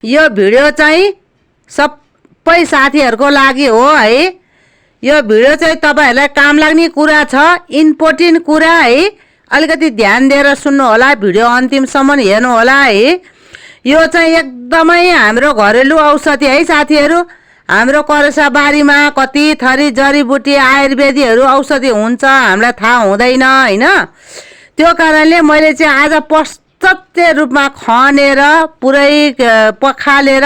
यो भिडियो चाहिँ सबै साथीहरुको लागि हो है। यो भिडियो चाहिँ तपाईहरुलाई काम लाग्ने कुरा छ, इम्पोर्टेन्ट कुरा है। अलिकति ध्यान दिएर सुन्नु होला, भिडियो अन्तिमसम्म हेर्नु होला है। यो चाहिँ एकदमै हाम्रो घरेलु औषधि है साथीहरु। हाम्रो करेसा बारीमा कति थरी जडीबुटी आयुर्वेदीहरु औषधि हुन्छ, हामीलाई थाहा हुँदैन हैन। त्यो कारणले मैले चाहिँ आज प्रत्यक्ष रूपमा खनेर पुरै पखालेर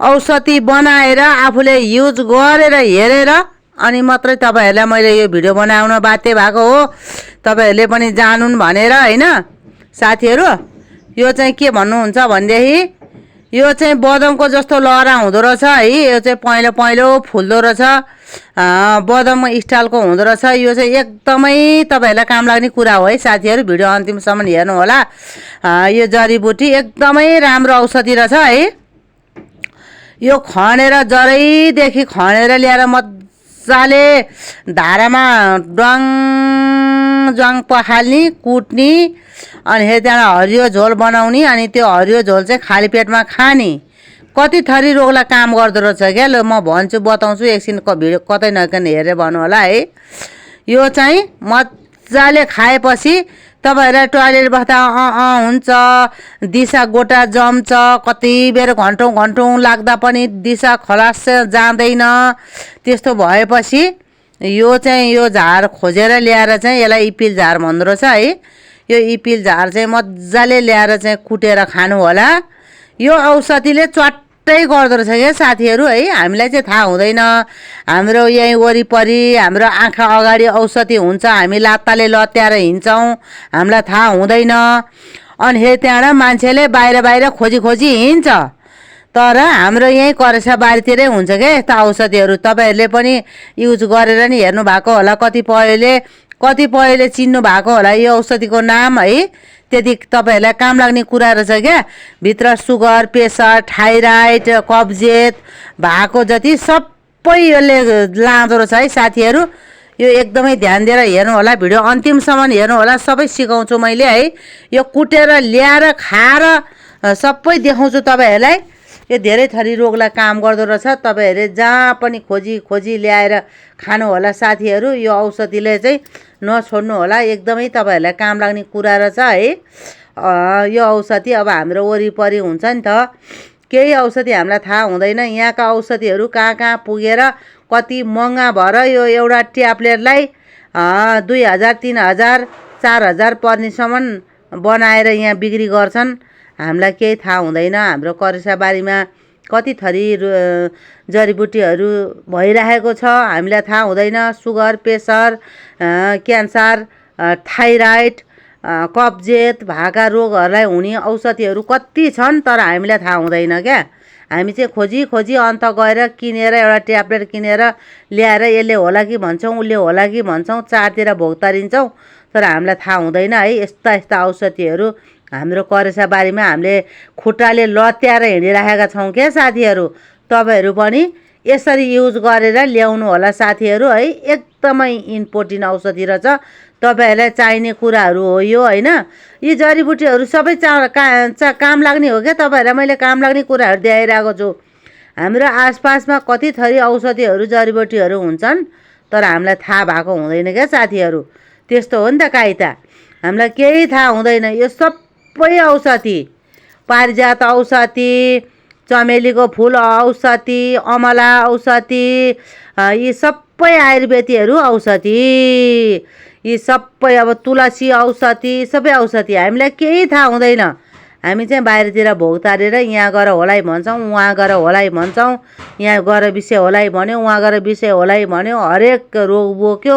औषधि बनाएर आफूले युज गरेर हेरेर अनि मात्रै तपाईहरुलाई मैले यो भिडियो बनाउन बाध्य भएको हो। तपाईहरुले पनि जानुन् भनेर हैन साथीहरु। यो चाहिँ के भन्नुहुन्छ भन्देखि यो चाहिँ बदमको जस्तो लहरा हुँदो रहेछ है। यो चाहिँ पहेँलो पहेँलो फुल्दो रहेछ, बदम स्टाइलको हुँदो रहेछ। यो चाहिँ एकदमै तपाईहरुलाई काम लाग्ने कुरा हो है साथीहरु। भिडियो अन्तिमसम्म हेर्नु होला। यो जडीबुटी एकदमै राम्रो औषधि रहेछ है। यो खनेर जरैदेखि खनेर ल्याएर मजाले धारामा डङ जङ पखाल्ने, कुट्ने अनि त्यहाँ हरियो झोल बनाउने अनि त्यो हरियो झोल चाहिँ खाली पेटमा खाने। कति थरी रोगलाई काम गर्दो रहेछ क्या। ल म भन्छु, बताउँछु, एकछिनको भिडियो कतै नकन हेरेर भन्नु होला है। यो चाहिँ मजाले खाएपछि तपाईहरुलाई टोयलेट बस्दा हुन्छ, दिशा गोटा जम्छ, कति बेर घन्टौं घन्टौं लाग्दा पनि दिशा खलास जाँदैन। त्यस्तो भएपछि यो चाहिँ यो झार खोजेर ल्याएर चाहिँ यसलाई इपिल झार भन्दो रहेछ है। यो इपिल झार चाहिँ मजाले ल्याएर चाहिँ कुटेर खानु होला। यो औषधिले चट्टै गर्दो रहेछ क्या साथीहरु है। हामीलाई चाहिँ थाहा हुँदैन। हाम्रो यही वरिपरि हाम्रो आँखा अगाडि औषधि हुन्छ, हामी लात्ताले लत्याएर हिँड्छौं, हामीलाई थाहा हुँदैन। अनि त्यहाँबाट मान्छेले बाहिर बाहिर खोजी खोजी हिँड्छ। तर हाम्रो यही करेसा बारीतिरै हुन्छ क्या यस्ता औषधिहरु। तपाईहरुले पनि युज गरेर नि हेर्नु भएको होला। कतिपयले चिन्नु भएको होला यो औषधिको नाम है। त्यति तपाईहरुलाई काम लाग्ने कुरा रहेछ क्या। भित्र सुगर, प्रेसर, थाइराइड, कब्जियत भएको जति सबै यसले लाँदो रहेछ है साथीहरु। यो एकदमै ध्यान दिएर हेर्नु होला, भिडियो अन्तिमसम्म हेर्नु होला। सबै सिकाउँछु मैले है। यो कुटेर ल्याएर खाएर सबै देखाउँछु तपाईहरुलाई। यो धेरै थरी रोगलाई काम गर्दो रहेछ। तपाईहरुले जहाँ पनि खोजी खोजी ल्याएर खानु होला साथीहरु। यो औषधिले चाहिँ नछोड्नु होला, एकदमै तपाईहरुलाई काम लाग्ने कुरा रहेछ है। यो औषधि अब हाम्रो वरिपरि हुन्छ नि त। केही औषधि हामीलाई थाहा हुँदैन। यहाँका औषधिहरु कहाँ कहाँ पुगेर कति महँगा भएर यो एउटा ट्याब्लेटलाई 2000, 3000, 4000 पर्नेसम्म बनाएर यहाँ बिक्री गर्छन्। हामीलाई केही थाहा हुँदैन। हाम्रो करेसा बारीमा कति थरी जडीबुटीहरु भइरहेको छ, हामीलाई थाहा हुँदैन। सुगर, प्रेसर, क्यान्सर, थाइराइड, कब्जियत भएका रोगहरूलाई हुने औषधिहरु कति छन्, तर हामीलाई थाहा हुँदैन क्या। हामी चाहिँ खोजी खोजी अन्त गएर किनेर एउटा ट्याब्लेट किनेर ल्याएर यसले होला कि भन्छौं, उसले होला कि भन्छौं, चारतिर भोक्तारिन्छौं, तर हामीलाई थाहा हुँदैन है। यस्ता यस्ता औषधिहरु हाम्रो करेसा बारीमा हामीले खुट्टाले लत्याएर हिँडिरहेका छौं के साथीहरु। तपाईहरु पनि यसरी युज गरेर ल्याउनु होला साथीहरु है। एकदमै इम्पोर्टेन्ट औषधि रहेछ। तपाईहरुलाई चाहिने कुराहरु हो यो हैन। यी जडीबुटीहरु सबै काम लाग्ने हो के। तपाईहरुलाई मैले काम लाग्ने कुराहरु देखाइरहेको छु। हाम्रो आसपासमा कति थरी औषधिहरु जडीबुटीहरु हुन्छन्, तर हामीलाई थाहा भएको हुँदैन के साथीहरु। त्यस्तो हो नि त काइता। हामीलाई केही थाहा हुँदैन। यो सबै औषधि, पारिजात औषधि, चमेलीको फूल औषधि, अमला औषधि, यी सबै आयुर्वेदीहरु औषधि, यी सबै अब तुलसी औषधि, सबै औषधि। हामीलाई केही थाहा हुँदैन। हामी चाहिँ बाहिरतिर भोगतारेर यहाँ गएर होलाइ भन्छौं, उहाँ गएर होलाइ भन्छौं, यहाँ गएर विषय होलाइ भन्यो, उहाँ गएर विषय होलाइ भन्यो, हरेक रोग बोक्यो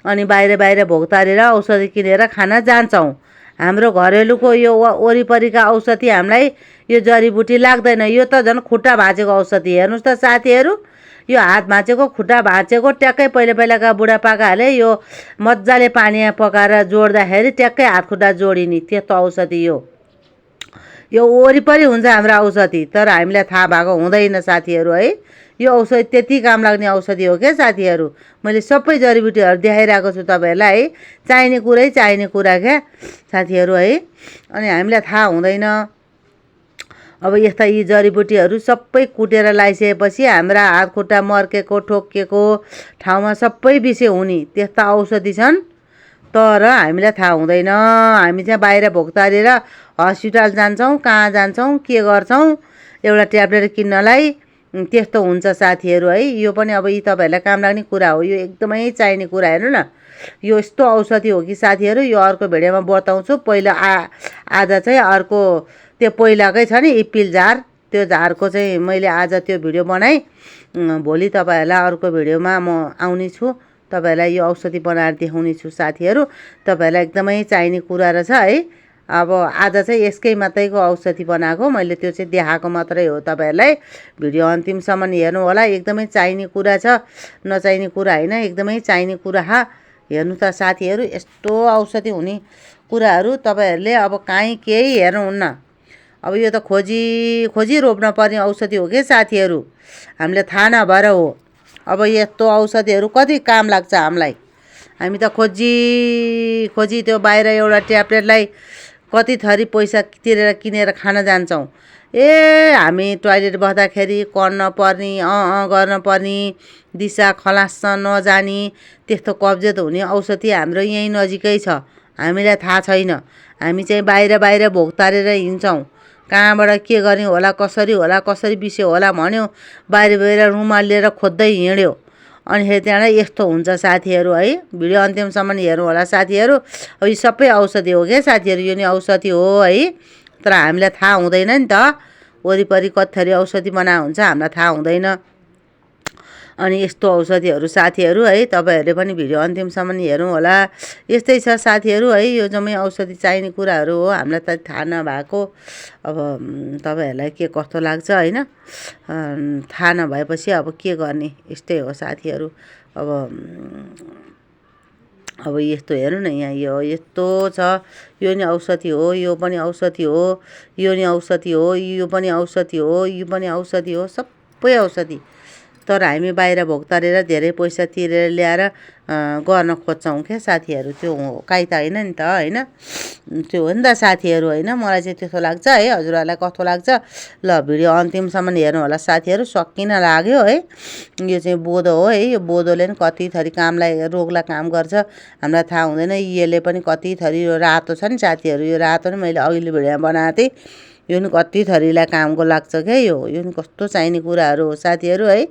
अनि बाहिर बाहिर भोगतारेर औषधि किनेर खान जान्छौं। हाम्रो घरेलुको यो वरिपरिका औषधि हामीलाई यो जडीबुटी लाग्दैन। यो त झन् खुट्टा भाँचेको औषधि। हेर्नुस् त साथीहरु, यो हात भाँचेको, खुट्टा भाँचेको, ट्याक्कै पहिलाका बुढापाकाहरूले यो मजाले पानीमा पकाएर जोड्दाखेरि ट्याक्कै हात खुट्टा जोडिने त्यस्तो औषधि यो वरिपरि हुन्छ हाम्रो औषधि। तर हामीलाई थाहा भएको हुँदैन साथीहरु है। यो औषधि त्यति काम लाग्ने औषधि हो के साथीहरु। मैले सबै जडीबुटीहरु देखाइरहेको छु तपाईहरुलाई है। चाहिने कुरा क्या साथीहरु है। अनि हामीलाई थाहा हुँदैन। अब यस्ता यी जडीबुटीहरू सबै कुटेर लगाइसकेपछि हाम्रा हात खुट्टा मर्केको ठोकिएको ठाउँमा सबै बिसे हुने त्यस्ता औषधि छन्। तर हामीलाई थाहा हुँदैन। हामी चाहिँ बाहिर भोक्तारेर हस्पिटल जान्छौँ, कहाँ जान्छौँ, के गर्छौँ एउटा ट्याब्लेट किन्नलाई। त्यस्तो हुन्छ साथीहरू है। यो पनि अब यी तपाईँहरूलाई काम लाग्ने कुरा हो। यो एकदमै चाहिने कुरा। हेर्नु न, यो यस्तो औषधि हो कि साथीहरू, यो अर्को भिडियोमा बताउँछु। पहिला आज चाहिँ अर्को त्यो पहिलाकै छ नि इपिल झार, त्यो झारको चाहिँ मैले आज त्यो भिडियो बनाएँ। भोलि तपाईँहरूलाई अर्को भिडियोमा म आउने छु, तपाईँहरूलाई यो औषधि बनाएर देखाउने छु साथीहरू। तपाईँहरूलाई एकदमै चाहिने कुरा रहेछ है। अब आज चाहिँ यसकै मात्रैको औषधि बनाएको मैले, त्यो चाहिँ देखाएको मात्रै हो तपाईँहरूलाई। भिडियो अन्तिमसम्म हेर्नु होला। एकदमै चाहिने कुरा छ, नचाहिने कुरा होइन, एकदमै चाहिने कुरा। हेर्नु त साथीहरू, यस्तो औषधि हुने कुराहरू तपाईँहरूले अब काहीँ केही हेर्नुहुन्न। अब यो त खोजी रोप्न पर्ने औषधि हो कि साथीहरू, हामीलाई थाहा नभएर हो। अब यस्तो औषधिहरू कति काम लाग्छ हामीलाई। हामी त खोजी त्यो बाहिर एउटा ट्याब्लेटलाई कति थरी पैसा तिरेर किनेर खान जान्छौँ। हामी टोइलेट बस्दाखेरि कर्न पर्ने, गर्न पर्ने, दिसा खलास नजाने, त्यस्तो कब्जियत हुने औषधि हाम्रो यहीँ नजिकै छ, हामीलाई थाहा छैन। हामी चाहिँ बाहिर भोक्तारेर हिँड्छौँ। कहाँबाट के गर्ने होला, कसरी बिस्यो होला भन्यो, बाहिर रुमाल लिएर खोज्दै हिँड्यो, अनि त्यहाँबाट यस्तो हुन्छ साथीहरू है। भिडियो अन्तिमसम्म हेर्नु होला साथीहरू। अब यो सबै औषधि हो क्या साथीहरू, यो नि औषधि हो है। तर हामीलाई थाहा हुँदैन नि त, वरिपरि कति औषधि बना हुन्छ हामीलाई थाहा हुँदैन। अनि यस्तो औषधिहरू साथीहरू है, तपाईँहरूले पनि भिडियो अन्तिमसम्म हेर्नु होला। यस्तै छ साथीहरू है, यो जम्मै औषधि चाहिने कुराहरू हो, हामीलाई त थाहा नभएको। अब तपाईँहरूलाई के कस्तो लाग्छ होइन, थाहा नभएपछि अब के गर्ने, यस्तै हो साथीहरू। अब यस्तो हेर्नु न, यहाँ यो यस्तो छ, यो नि औषधि हो, यो पनि औषधि हो, यो नि औषधि हो, यो पनि औषधि हो, यो पनि औषधि हो, सबै औषधि। तर हामी बाहिर भोक्तारेर धेरै पैसा तिरेर ल्याएर गर्न खोज्छौँ क्या साथीहरू। त्यो काहीँ त होइन नि त होइन, त्यो हो नि त साथीहरू होइन। मलाई चाहिँ त्यस्तो लाग्छ है, हजुरहरूलाई कस्तो लाग्छ? ल भिडियो अन्तिमसम्म हेर्नु होला साथीहरू। सकिन लाग्यो है। यो चाहिँ बोधो हो है, यो बोधोले पनि कति थरी रोगलाई काम गर्छ हामीलाई थाहा हुँदैन। यसले पनि कति थरी, यो रातो छ नि साथीहरू, यो रातो नि मैले अघिल्लो भिडियोमा बनाएको थिएँ। यो नि कति थरीलाई कामको लाग्छ क्या। यो नि कस्तो चाहिने कुराहरू हो साथीहरू है।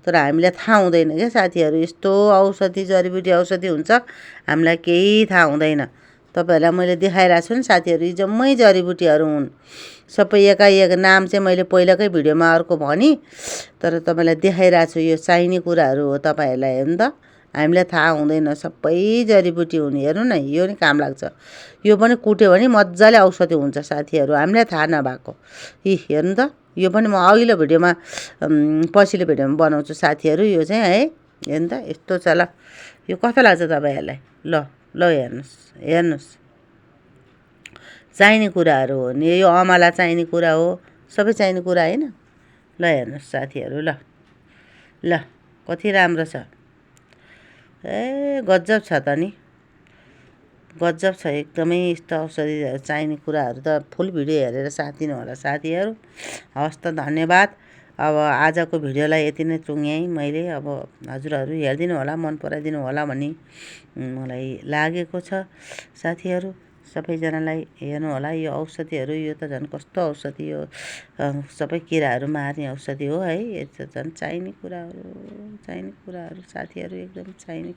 तर हामीलाई थाहा हुँदैन क्या साथीहरू। यस्तो औषधि, जडीबुटी औषधि हुन्छ, हामीलाई केही थाहा हुँदैन। तपाईँहरूलाई मैले देखाइरहेको छु नि साथीहरू, यी जम्मै जडीबुटीहरू हुन्। सबै एकाएक नाम चाहिँ मैले पहिलाकै भिडियोमा अर्को भने, तर तपाईँलाई देखाइरहेको छु। यो चाहिने कुराहरू हो तपाईँहरूलाई। हेर्नु त, हामीलाई थाहा हुँदैन, सबै जडीबुटी हुने। हेर्नु न, यो नि काम लाग्छ। यो पनि कुट्यो भने मजाले औषधि हुन्छ साथीहरू, हामीलाई थाहा नभएको। हेर्नु त, यो पनि म अघिल्लो भिडियोमा पछिल्लो भिडियोमा बनाउँछु साथीहरू। यो चाहिँ है, हेर्नु त यस्तो छ। ल यो कस्तो लाग्छ तपाईँहरूलाई? ल हेर्नुहोस्, चाहिने कुराहरू हो नि। यो अमला चाहिने कुरा हो, सबै चाहिने कुरा होइन। ल हेर्नुहोस् साथीहरू, ल कति राम्रो छ। गजब छ त नि, गजब छ एकदमै। यस्तो औषधिहरू चाहिने कुराहरू त फुल भिडियो हेरेर साथ दिनु होला साथीहरू। हवस् त, धन्यवाद। अब आजको भिडियोलाई यति नै टुङ्ग्याएँ मैले। अब हजुरहरू हेरिदिनु होला, मन पराइदिनु होला भन्ने मलाई लागेको छ साथीहरू। सबैजनालाई हेर्नु होला। यो औषधिहरू, यो त झन् कस्तो औषधि हो, सबै किराहरू मार्ने औषधि हो है। यो त झन् चाहिने कुराहरू साथीहरू, एकदम चाहिने।